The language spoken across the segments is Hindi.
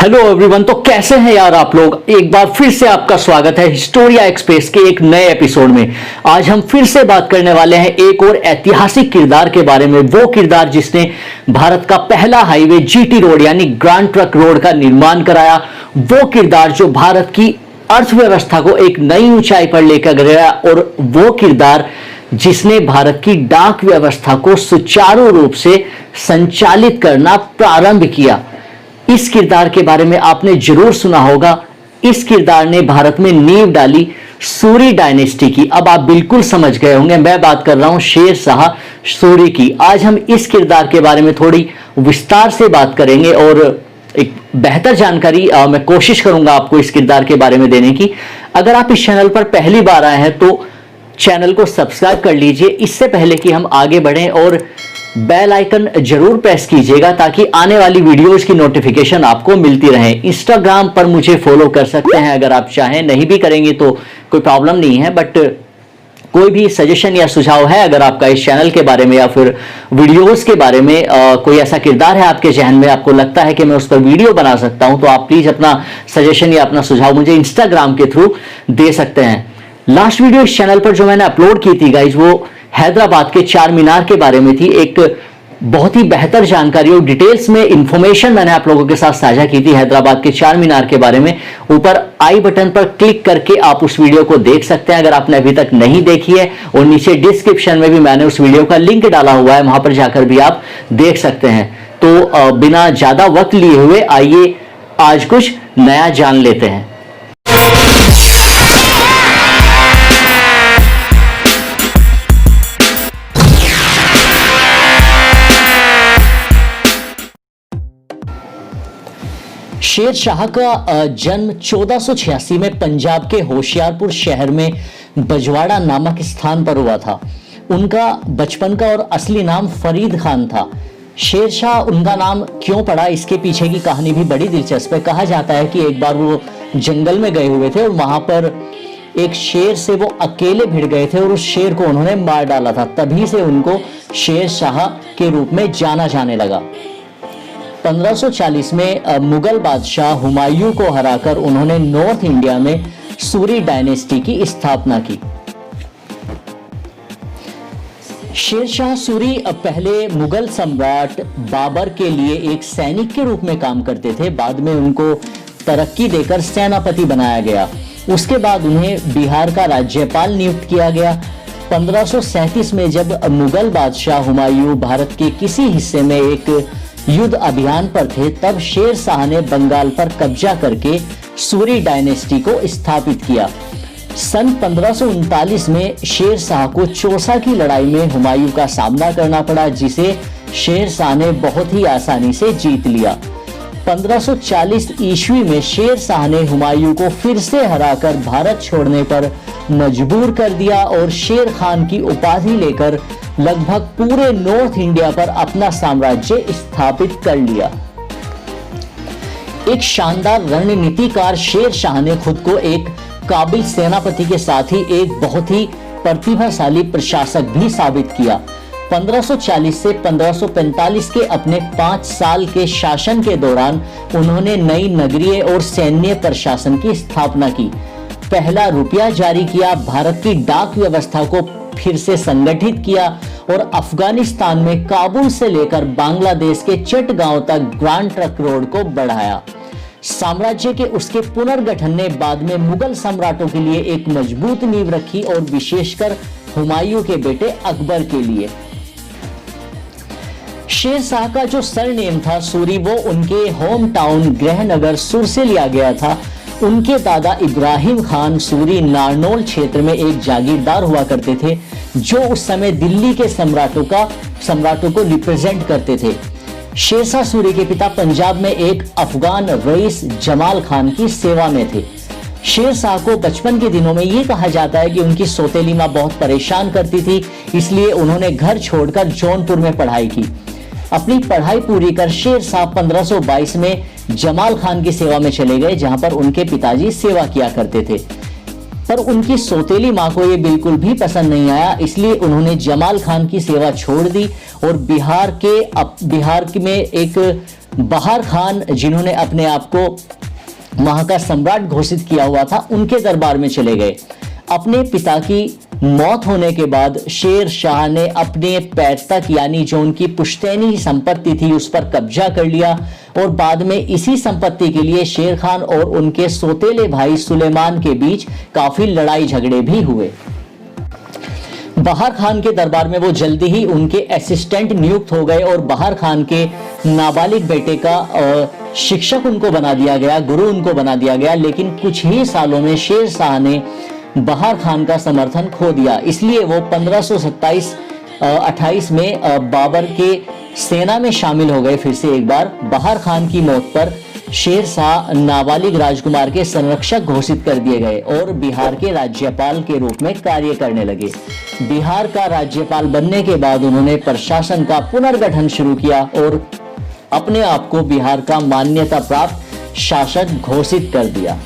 Hello everyone. तो कैसे हैं यार आप लोग। एक बार फिर से आपका स्वागत है हिस्टोरिया एक्सप्रेस के एक नए एपिसोड में। आज हम फिर से बात करने वाले हैं एक और ऐतिहासिक किरदार के बारे में। वो किरदार जिसने भारत का पहला हाईवे जीटी रोड यानी ग्रैंड ट्रक रोड का निर्माण कराया। वो किरदार जो भारत की अर्थव्यवस्था को एक नई ऊंचाई पर लेकर गया, और वो किरदार जिसने भारत की डाक व्यवस्था को सुचारू रूप से संचालित करना प्रारंभ किया। इस किरदार के बारे में आपने जरूर सुना होगा। इस किरदार ने भारत में नींव डाली सूरी डायनेस्टी की। अब आप बिल्कुल समझ गए होंगे, मैं बात कर रहा हूं शेर शाह सूरी की। आज हम इस किरदार के बारे में थोड़ी विस्तार से बात करेंगे और एक बेहतर जानकारी मैं कोशिश करूंगा आपको इस किरदार के बारे में देने की। अगर आप इस चैनल पर पहली बार आए हैं तो चैनल को सब्सक्राइब कर लीजिए। इससे पहले कि हम आगे बढ़ें, और बेल आइकन जरूर प्रेस कीजिएगा ताकि आने वाली वीडियोस की नोटिफिकेशन आपको मिलती रहे। इंस्टाग्राम पर मुझे फॉलो कर सकते हैं अगर आप चाहें, नहीं भी करेंगे तो कोई प्रॉब्लम नहीं है। बट कोई भी सजेशन या सुझाव है अगर आपका इस चैनल के बारे में या फिर वीडियोस के बारे में, कोई ऐसा किरदार है आपके जहन में, आपको लगता है कि मैं उस पर वीडियो बना सकता हूं, तो आप प्लीज अपना सजेशन या अपना सुझाव मुझे इंस्टाग्राम के थ्रू दे सकते हैं। लास्ट वीडियो इस चैनल पर जो मैंने अपलोड की थी गाइज, वो हैदराबाद के चार मीनार के बारे में थी। एक बहुत ही बेहतर जानकारी और डिटेल्स में इंफॉर्मेशन मैंने आप लोगों के साथ साझा की थी हैदराबाद के चार मीनार के बारे में। ऊपर आई बटन पर क्लिक करके आप उस वीडियो को देख सकते हैं अगर आपने अभी तक नहीं देखी है, और नीचे डिस्क्रिप्शन में भी मैंने उस वीडियो का लिंक डाला हुआ है, वहां पर जाकर भी आप देख सकते हैं। तो बिना ज्यादा वक्त लिए हुए आइए आज कुछ नया जान लेते हैं। शेर शाह का जन्म 1486 में पंजाब के होशियारपुर शहर में बजवाड़ा नामक स्थान पर हुआ था। उनका बचपन का और असली नाम फरीद खान था। शेर शाह उनका नाम क्यों पड़ा, इसके पीछे की कहानी भी बड़ी दिलचस्प है। कहा जाता है कि एक बार वो जंगल में गए हुए थे और वहां पर एक शेर से वो अकेले भिड़ गए थे और उस शेर को उन्होंने मार डाला था। तभी से उनको शेर शाह के रूप में जाना जाने लगा। 1540 में मुगल बादशाह हुमायूं को हराकर उन्होंने नॉर्थ इंडिया में सूरी डायनेस्टी की स्थापना की। शेर शाह सूरी पहले मुगल सम्राट बाबर के लिए एक सैनिक के रूप में काम करते थे। बाद में उनको तरक्की देकर सेनापति बनाया गया। उसके बाद उन्हें बिहार का राज्यपाल नियुक्त किया गया। 1537 में जब मुगल बादशाह हुमायूं भारत के किसी हिस्से में एक युद्ध अभियान पर थे, तब शेर शाह ने बंगाल पर कब्जा करके सूरी डायनेस्टी को स्थापित किया। सन 1539 में शेर शाह को चौसा की लड़ाई में हुमायूं का सामना करना पड़ा, जिसे शेर शाह ने बहुत ही आसानी से जीत लिया। 1540 ईस्वी में शेर शाह ने हुमायूं को फिर से हराकर भारत छोड़ने पर मजबूर कर दिया और शेर खान की उपाधि लेकर लगभग पूरे नॉर्थ इंडिया पर अपना साम्राज्य स्थापित कर लिया। एक शानदार रणनीतिकार शेर शाह ने खुद को एक काबिल सेनापति के साथ ही एक बहुत ही प्रतिभाशाली प्रशासक भी साबित किया। 1540 से 1545 के अपने 5 साल के शासन के दौरान उन्होंने नई नगरीय और सैन्य प्रशासन की स्थापना की, पहला रुपया जारी किया, भारत की डाक व्यवस्था को फिर से संगठित किया और अफगानिस्तान में काबुल से लेकर बांग्लादेश के चटगांव तक ग्रैंड ट्रक रोड को बढ़ाया। साम्राज्य के उसके पुनर्गठन ने बाद में मुगल सम्राटों के लिए एक मजबूत नींव रखी, और विशेषकर हुमायूं के बेटे अकबर के लिए। शेर शाह का जो सरनेम था सूरी, वो उनके होम टाउन गृहनगर सुर से लिया गया था। उनके दादा इब्राहिम खान सूरी नारनौल क्षेत्र में एक जागीरदार हुआ करते थे, जो उस समय दिल्ली के सम्राटों को रिप्रेजेंट करते थे। शेर शाह सूरी के पिता पंजाब में एक अफगान रईस जमाल खान की सेवा में थे। शेर शाह को बचपन के दिनों में ये कहा जाता है कि उनकी सौतेली मां बहुत परेशान करती थी, इसलिए उन्होंने घर छोड़कर जौनपुर में पढ़ाई की। अपनी पढ़ाई पूरी कर शेर शाह 1522 में जमाल खान की सेवा में चले गए, जहां पर उनके पिताजी सेवा किया करते थे। पर उनकी सौतेली मां को ये बिल्कुल भी पसंद नहीं आया, इसलिए उन्होंने जमाल खान की सेवा छोड़ दी और बिहार में एक बहार खान, जिन्होंने अपने आप को वहां का सम्राट घोषित किया हुआ था, उनके दरबार में चले गए। अपने पिता की मौत होने के बाद शेर शाह ने अपने पैर तक, यानी जो उनकी पुश्तैनी संपत्ति थी, उस पर कब्जा कर लिया और बाद में इसी संपत्ति के लिए शेर खान और उनके सौतेले भाई सुलेमान के बीच काफी लड़ाई झगड़े भी हुए। बहार खान के दरबार में वो जल्दी ही उनके असिस्टेंट नियुक्त हो गए और बहार खान के नाबालिग बेटे का शिक्षक उनको बना दिया गया, गुरु उनको बना दिया गया। लेकिन कुछ ही सालों में शेर शाह ने बहार खान का समर्थन खो दिया, इसलिए वो 1527-28 में बाबर के सेना में शामिल हो गए। फिर से एक बार बहार खान की मौत पर शेर शाह नाबालिग राजकुमार के संरक्षक घोषित कर दिए गए और बिहार के राज्यपाल के रूप में कार्य करने लगे। बिहार का राज्यपाल बनने के बाद उन्होंने प्रशासन का पुनर्गठन शुरू किया और अपने आप को बिहार का मान्यता प्राप्त शासक घोषित कर दिया।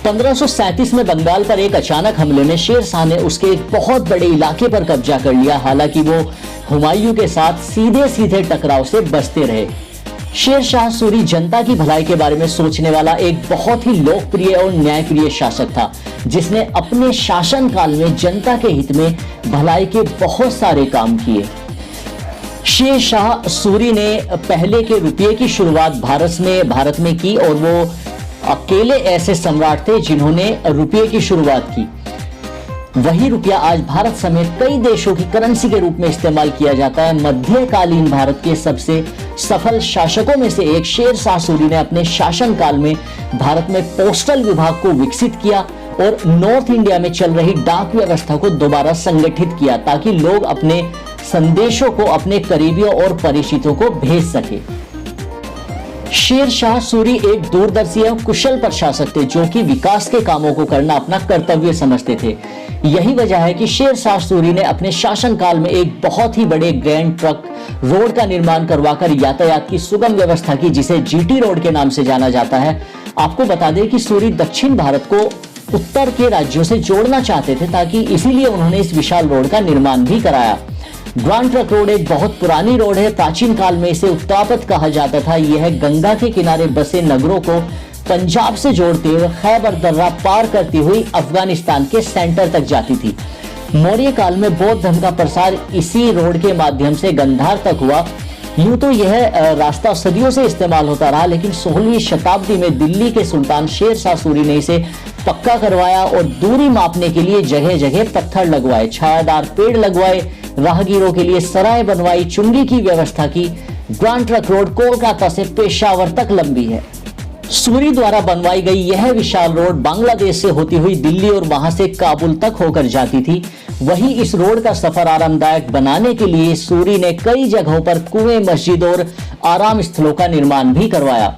1537 में बंगाल पर एक अचानक हमले में शेर शाह ने उसके एक बहुत बड़े इलाके पर कब्जा कर लिया। हालांकि वो हुमायूं के साथ सीधे सीधे टकराव से बचते रहे। शेर शाह सूरी जनता की भलाई के बारे में सोचने वाला एक बहुत ही लोकप्रिय और न्यायप्रिय शासक था, जिसने अपने शासनकाल में जनता के हित में भलाई के बहुत सारे काम किए। शेर शाह सूरी ने पहले के रुपये की शुरुआत भारत में की और वो अकेले ऐसे सम्राट थे जिन्होंने रुपये की शुरुआत की। वही रुपया आज भारत समेत कई देशों की करेंसी के रूप में इस्तेमाल किया जाता है। मध्यकालीन भारत के सबसे सफल शासकों में से एक शेर शाह सूरी ने अपने शासनकाल में भारत में पोस्टल विभाग को विकसित किया और नॉर्थ इंडिया में चल रही डाक व्यवस्था को दोबारा संगठित किया, ताकि लोग अपने संदेशों को अपने करीबियों और परिचितों को भेज सके। शेर शाह सूरी एक दूरदर्शी और कुशल प्रशासक थे, जो कि विकास के कामों को करना अपना कर्तव्य समझते थे। यही वजह है कि शेर शाह सूरी ने अपने शासनकाल में एक बहुत ही बड़े ग्रैंड ट्रक रोड का निर्माण करवाकर यातायात की सुगम व्यवस्था की, जिसे जीटी रोड के नाम से जाना जाता है। आपको बता दें कि सूरी दक्षिण भारत को उत्तर के राज्यों से जोड़ना चाहते थे, ताकि इसीलिए उन्होंने इस विशाल रोड का निर्माण भी कराया। ग्रैंड ट्रक रोड एक बहुत पुरानी रोड है। प्राचीन काल में इसे उत्तापथ कहा जाता था। यह गंगा के किनारे बसे नगरों को पंजाब से जोड़ते हुए खैबर दर्रा पार करती हुई अफगानिस्तान के सेंटर तक जाती थी। मौर्य काल में बौद्ध धर्म का प्रसार इसी रोड के माध्यम से गंधार तक हुआ। यूं तो यह रास्ता सदियों से इस्तेमाल होता रहा, लेकिन 16वीं शताब्दी में दिल्ली के सुल्तान शेर शाह सूरी ने इसे पक्का करवाया और दूरी मापने के लिए जगह जगह पत्थर लगवाए, छायादार पेड़ लगवाए, राहगीरों के लिए सराय बनवाई, चुंगी की व्यवस्था की। ग्रैंड ट्रक रोड कोलकाता से पेशावर तक लंबी है। सूरी द्वारा बनवाई गई यह विशाल रोड बांग्लादेश से होती हुई दिल्ली और वहां से काबुल तक होकर जाती थी। वहीं इस रोड का सफर आरामदायक बनाने के लिए सूरी ने कई जगहों पर कुएं, मस्जिद और आराम स्थलों का निर्माण भी करवाया।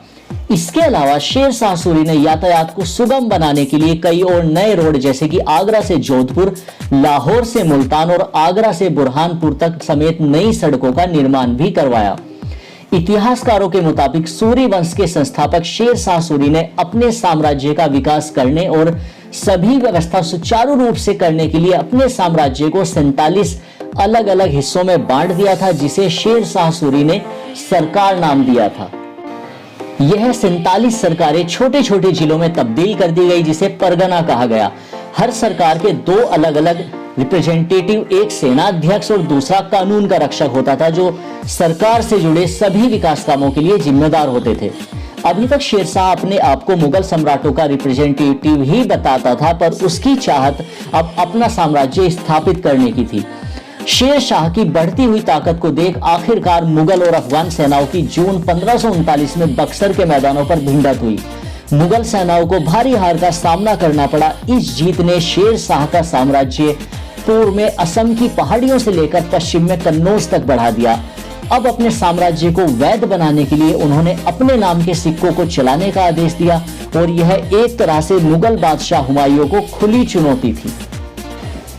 इसके अलावा शेर शाह सूरी ने यातायात को सुगम बनाने के लिए कई और नए रोड, जैसे कि आगरा से जोधपुर, लाहौर से मुल्तान और आगरा से बुरहानपुर तक समेत नई सड़कों का निर्माण भी करवाया। इतिहासकारों के मुताबिक सूरी वंश के संस्थापक शेर शाह सूरी ने अपने साम्राज्य का विकास करने और सभी व्यवस्था सुचारू रूप से करने के लिए अपने साम्राज्य को 47 अलग अलग हिस्सों में बांट दिया था, जिसे शेर शाह सूरी ने सरकार नाम दिया था। यह 47 सरकारें छोटे छोटे जिलों में तब्दील कर दी गई, जिसे परगना कहा गया। हर सरकार के दो अलग अलग रिप्रेजेंटेटिव, एक सेना अध्यक्ष और दूसरा कानून का रक्षक होता था, जो सरकार से जुड़े सभी विकास कामों के लिए जिम्मेदार होते थे। अभी तक शेर शाह अपने आप को मुगल सम्राटों का रिप्रेजेंटेटिव ही बताता था, पर उसकी चाहत अब अपना साम्राज्य स्थापित करने की थी। शेर शाह की बढ़ती हुई ताकत को देख आखिरकार मुगल और अफगान सेनाओं की जून 1539 में बक्सर के मैदानों पर भिड़ंत हुई। मुगल सेनाओं को भारी हार का सामना करना पड़ा। इस जीत ने शेर शाह का साम्राज्य पूर्व में असम की पहाड़ियों से लेकर पश्चिम में कन्नौज तक बढ़ा दिया। अब अपने साम्राज्य को वैध बनाने के लिए उन्होंने अपने नाम के सिक्कों को चलाने का आदेश दिया, और यह एक तरह से मुगल बादशाह हुमायूं को खुली चुनौती थी।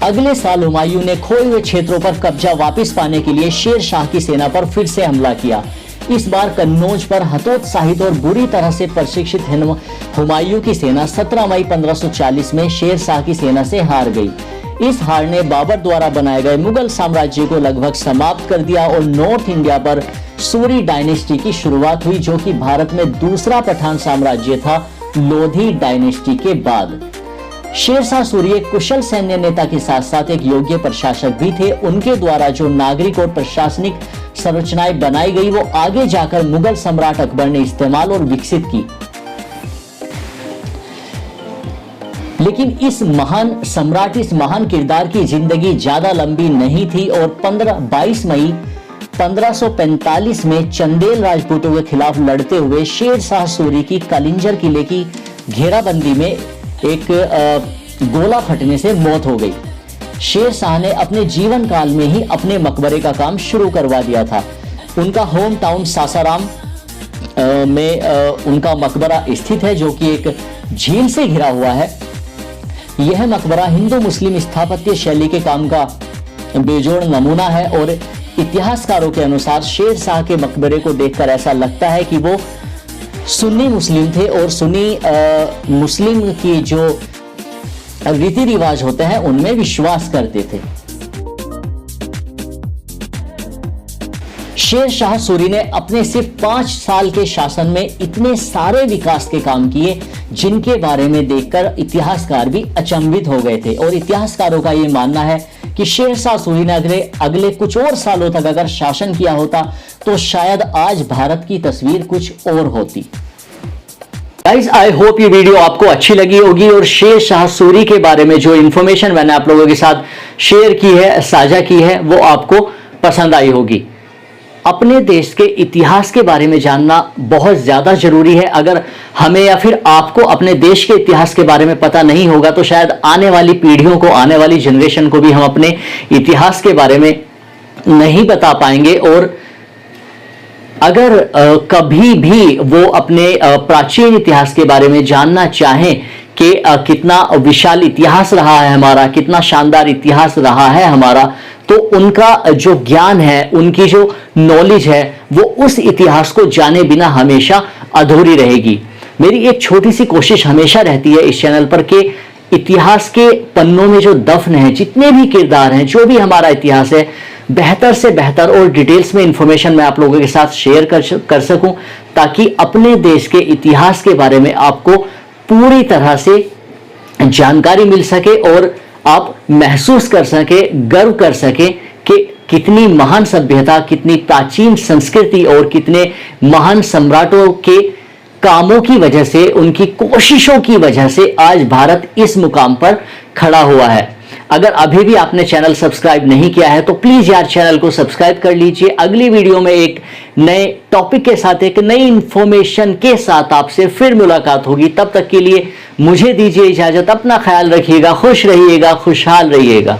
अगले साल हुमायूं ने खोए हुए क्षेत्रों पर कब्जा वापस पाने के लिए शेर शाह की सेना पर फिर से हमला किया। इस बार कन्नौज पर हतोत्साहित और बुरी तरह से प्रशिक्षित हुमायूं की सेना 17 मई 1540 में शेर शाह की सेना से हार गई। इस हार ने बाबर द्वारा बनाए गए मुगल साम्राज्य को लगभग समाप्त कर दिया और नॉर्थ इंडिया पर सूरी डायनेस्टी की शुरुआत हुई, जो कि भारत में दूसरा पठान साम्राज्य था लोधी डायनेस्टी के बाद। शेरशाह सूरी एक कुशल सैन्य नेता के साथ साथ एक योग्य प्रशासक भी थे। उनके द्वारा जो नागरिक और प्रशासनिक संरचनाएं बनाई गई वो आगे जाकर मुगल सम्राट अकबर ने इस्तेमाल और विकसित की। लेकिन इस महान सम्राट, इस महान किरदार की जिंदगी ज्यादा लंबी नहीं थी और 22 मई 1545 में चंदेल राजपूतों के खिलाफ लड़ते हुए शेरशाह सूरी की कलिंजर किले की घेराबंदी में एक गोला फटने से मौत हो गई। शेर शाह ने अपने जीवन काल में ही अपने मकबरे का काम शुरू करवा दिया था। उनका होम टाउन सासाराम में उनका मकबरा स्थित है, जो कि एक झील से घिरा हुआ है। यह मकबरा हिंदू मुस्लिम स्थापत्य शैली के काम का बेजोड़ नमूना है और इतिहासकारों के अनुसार शेर शाह के मकबरे को देखकर ऐसा लगता है कि वो सुन्नी मुस्लिम थे और सुन्नी मुस्लिम की जो रीति रिवाज होते हैं उनमें विश्वास करते थे। शेर शाह सूरी ने अपने सिर्फ 5 साल के शासन में इतने सारे विकास के काम किए, जिनके बारे में देखकर इतिहासकार भी अचंभित हो गए थे। और इतिहासकारों का यह मानना है कि शेर शाह सूरी ने अगले कुछ और सालों तक अगर शासन किया होता तो शायद आज भारत की तस्वीर कुछ और होती। गाइस, आई होप ये वीडियो आपको अच्छी लगी होगी और शेर शाह सूरी के बारे में जो इंफॉर्मेशन मैंने आप लोगों के साथ शेयर की है, साझा की है, वो आपको पसंद आई होगी। अपने देश के इतिहास के बारे में जानना बहुत ज्यादा जरूरी है। अगर हमें या फिर आपको अपने देश के इतिहास के बारे में पता नहीं होगा तो शायद आने वाली पीढ़ियों को, आने वाली जनरेशन को भी हम अपने इतिहास के बारे में नहीं बता पाएंगे। और अगर कभी भी वो अपने प्राचीन इतिहास के बारे में जानना चाहें कि कितना विशाल इतिहास रहा है हमारा, कितना शानदार इतिहास रहा है हमारा, तो उनका जो ज्ञान है, उनकी जो नॉलेज है, वो उस इतिहास को जाने बिना हमेशा अधूरी रहेगी। मेरी एक छोटी सी कोशिश हमेशा रहती है इस चैनल पर कि इतिहास के पन्नों में जो दफन है, जितने भी किरदार हैं, जो भी हमारा इतिहास है, बेहतर से बेहतर और डिटेल्स में इंफॉर्मेशन मैं आप लोगों के साथ शेयर कर सकूं, ताकि अपने देश के इतिहास के बारे में आपको पूरी तरह से जानकारी मिल सके और आप महसूस कर सके, गर्व कर सके कि कितनी महान सभ्यता, कितनी प्राचीन संस्कृति और कितने महान सम्राटों के कामों की वजह से, उनकी कोशिशों की वजह से आज भारत इस मुकाम पर खड़ा हुआ है। अगर अभी भी आपने चैनल सब्सक्राइब नहीं किया है तो प्लीज यार चैनल को सब्सक्राइब कर लीजिए। अगली वीडियो में एक नए टॉपिक के साथ, एक नई इंफॉर्मेशन के साथ आपसे फिर मुलाकात होगी। तब तक के लिए मुझे दीजिए इजाजत। अपना ख्याल रखिएगा, खुश रहिएगा, खुशहाल रहिएगा।